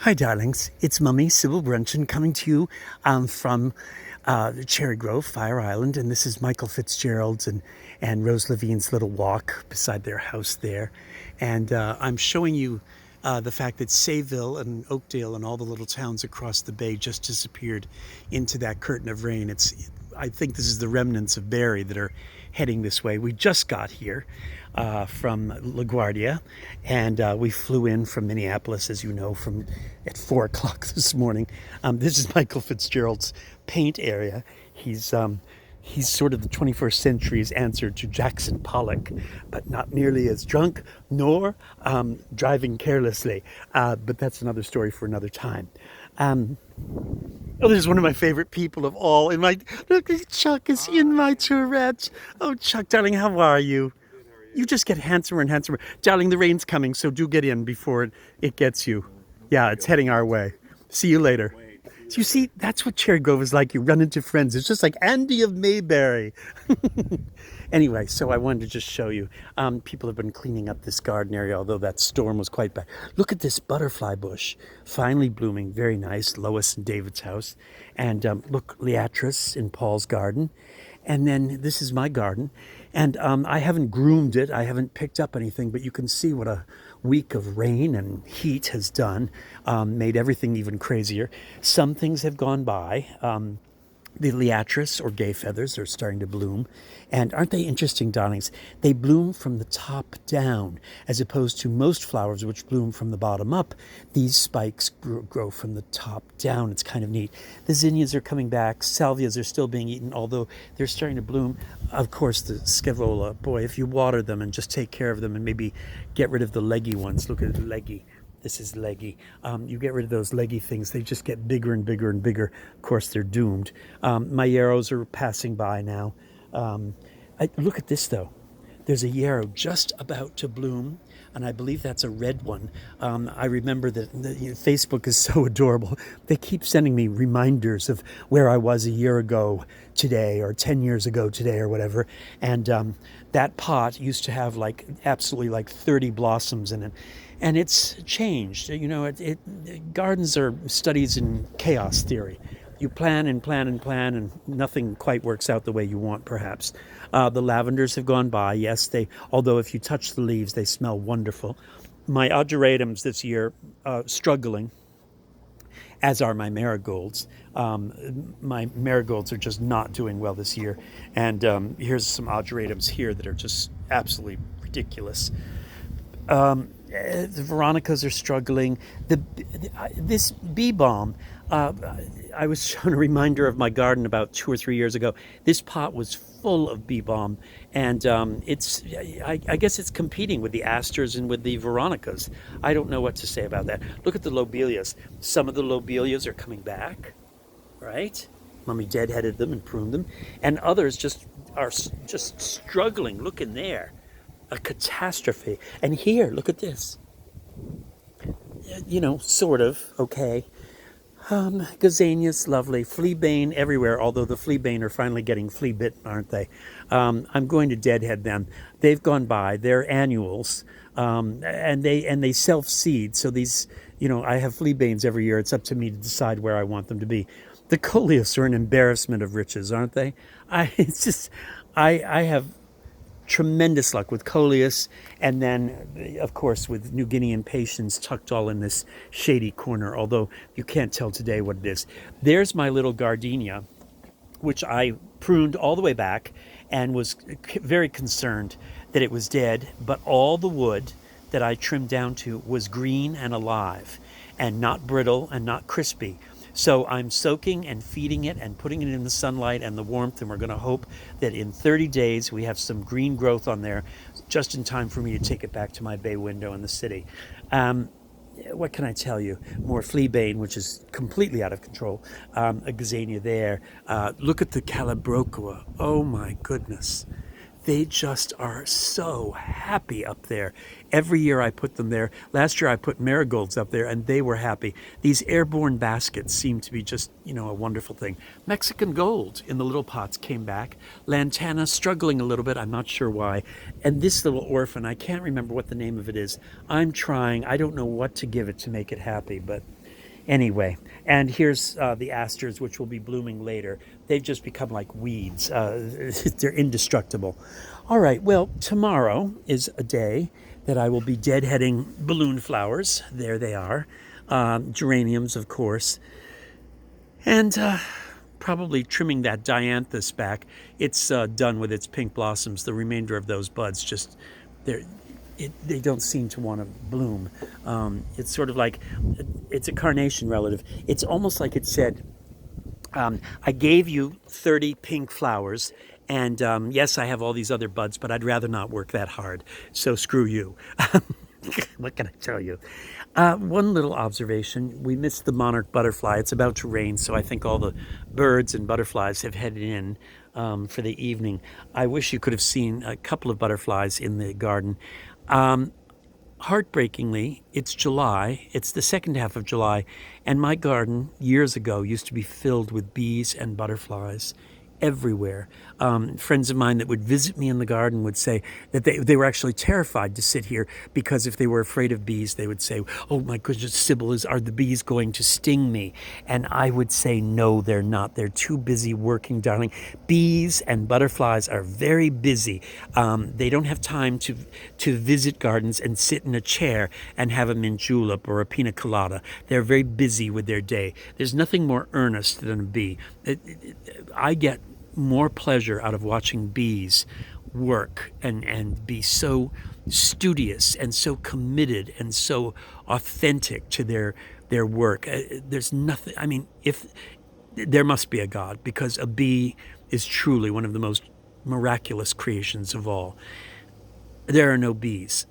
Hi, darlings. It's Mummy Sybil Bruncheon coming to you from Cherry Grove, Fire Island, and this is Michael Fitzgerald's and Rose Levine's little walk beside their house there. And I'm showing you the fact that Sayville and Oakdale and all the little towns across the bay just disappeared into that curtain of rain. I think this is the remnants of Barrie that are heading this way. We just got here from LaGuardia, and we flew in from Minneapolis, as you know, from at 4 o'clock this morning. This is Michael Fitzgerald's paint area. He's sort of the 21st century's answer to Jackson Pollock, but not nearly as drunk nor driving carelessly. But that's another story for another time. Oh, there's one of my favorite people of all. Look, Chuck is in my Tour-ette. Oh, Chuck, darling, how are you? You just get handsomer and handsomer. Darling, the rain's coming, so do get in before it gets you. Yeah, it's heading our way. See you later. So you see, that's what Cherry Grove is like. You run into friends. It's just like Andy of Mayberry. Anyway, so I wanted to just show you. People have been cleaning up this garden area, although that storm was quite bad. Look at this butterfly bush, finally blooming. Very nice. Lois and David's house. And look, Liatris in Paul's garden. And then this is my garden. And I haven't groomed it. I haven't picked up anything, but you can see what a week of rain and heat has done, made everything even crazier. Some things have gone by. The liatris, or gay feathers, are starting to bloom. And aren't they interesting, darlings? They bloom from the top down, as opposed to most flowers which bloom from the bottom up. These spikes grow from the top down. It's kind of neat. The zinnias are coming back. Salvias are still being eaten, although they're starting to bloom. Of course, the scaevola, boy, if you water them and just take care of them and maybe get rid of the leggy ones. Look at the leggy. This is leggy. You get rid of those leggy things, they just get bigger and bigger and bigger. Of course, they're doomed. My yarrows are passing by now. Look at this, though. There's a yarrow just about to bloom, and I believe that's a red one. I remember that Facebook is so adorable. They keep sending me reminders of where I was a year ago today, or 10 years ago today, or whatever. And that pot used to have absolutely 30 blossoms in it. And it's changed. You know, gardens are studies in chaos theory. You plan and plan and plan, and nothing quite works out the way you want, perhaps. The lavenders have gone by. Yes, although if you touch the leaves, they smell wonderful. My ageratums this year, struggling, as are my marigolds. My marigolds are just not doing well this year. And here's some ageratums here that are just absolutely ridiculous. The veronicas are struggling. This bee balm, I was shown a reminder of my garden about 2 or 3 years ago. This pot was full of bee balm, and I guess it's competing with the asters and with the veronicas. I don't know what to say about that. Look at the lobelias. Some of the lobelias are coming back, right? Mummy deadheaded them and pruned them, and others are just struggling. Look in there. A catastrophe. And here, look at this. You know, sort of, okay. Gazanias, lovely. Fleabane everywhere, although the fleabane are finally getting flea bitten, aren't they? I'm going to deadhead them. They've gone by. They're annuals. And they self-seed. So these, I have fleabanes every year. It's up to me to decide where I want them to be. The coleus are an embarrassment of riches, aren't they? I have tremendous luck with coleus, and then of course with New Guinean patience tucked all in this shady corner, although you can't tell today what it is. There's my little gardenia, which I pruned all the way back and was very concerned that it was dead, but all the wood that I trimmed down to was green and alive and not brittle and not crispy. So I'm soaking and feeding it and putting it in the sunlight and the warmth, and we're going to hope that in 30 days we have some green growth on there, just in time for me to take it back to my bay window in the city. What can I tell you? More fleabane, which is completely out of control. A gazania there. Look at the calabrocua. Oh my goodness. They just are so happy up there. Every year I put them there. Last year I put marigolds up there, and they were happy. These airborne baskets seem to be just, a wonderful thing. Mexican gold in the little pots came back. Lantana struggling a little bit. I'm not sure why. And this little orphan, I can't remember what the name of it is. I'm trying. I don't know what to give it to make it happy, but Anyway, and here's the asters, which will be blooming later. They've just become like weeds. They're indestructible. All right, well, tomorrow is a day that I will be deadheading balloon flowers. There they are. Geraniums, of course. And probably trimming that dianthus back. It's done with its pink blossoms. The remainder of those buds just, they're, they don't seem to want to bloom. It's sort of like, it's a carnation relative. It's almost like it said, I gave you 30 pink flowers, and yes, I have all these other buds, but I'd rather not work that hard, so screw you. What can I tell you? One little observation. We missed the monarch butterfly. It's about to rain, so I think all the birds and butterflies have headed in for the evening. I wish you could have seen a couple of butterflies in the garden. Heartbreakingly, it's July. It's the second half of July, and my garden years ago used to be filled with bees and butterflies everywhere. Friends of mine that would visit me in the garden would say that they were actually terrified to sit here because if they were afraid of bees, they would say, "Oh my goodness, Sybil, are the bees going to sting me?" And I would say, "No, they're not. They're too busy working, darling. Bees and butterflies are very busy. They don't have time to visit gardens and sit in a chair and have a mint julep or a pina colada. They're very busy with their day. There's nothing more earnest than a bee. I get more pleasure out of watching bees work and be so studious and so committed and so authentic to their work. There's nothing, I mean, if there must be a God, because a bee is truly one of the most miraculous creations of all. There are no bees.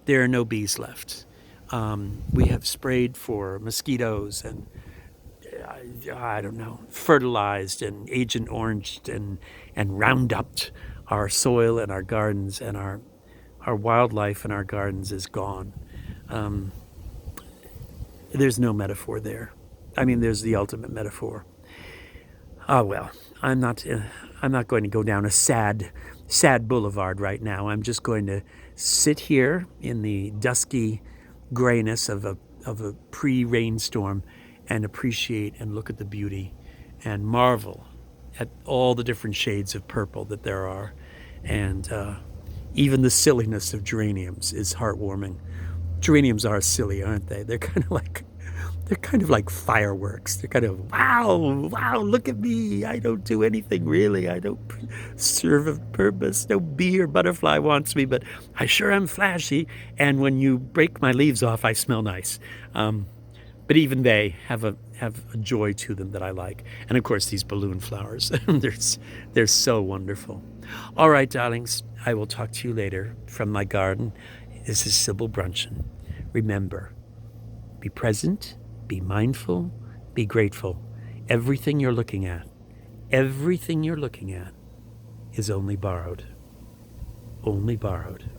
There are no bees left. We have sprayed for mosquitoes and I don't know, fertilized and Agent Oranged and Roundupped our soil and our gardens, and our wildlife in our gardens is gone. There's no metaphor there. I mean, there's the ultimate metaphor. Ah, well, I'm not going to go down a sad boulevard right now. I'm just going to sit here in the dusky grayness of a pre-rainstorm and appreciate and look at the beauty and marvel at all the different shades of purple that there are. And even the silliness of geraniums is heartwarming. Geraniums are silly, aren't they? They're kind of like fireworks. They're kind of, wow, look at me. I don't do anything really. I don't serve a purpose. No bee or butterfly wants me, but I sure am flashy. And when you break my leaves off, I smell nice. But even they have a joy to them that I like. And of course, these balloon flowers, they're so wonderful. All right, darlings, I will talk to you later from my garden. This is Sybil Brunchen. Remember, be present, be mindful, be grateful. Everything you're looking at is only borrowed. Only borrowed.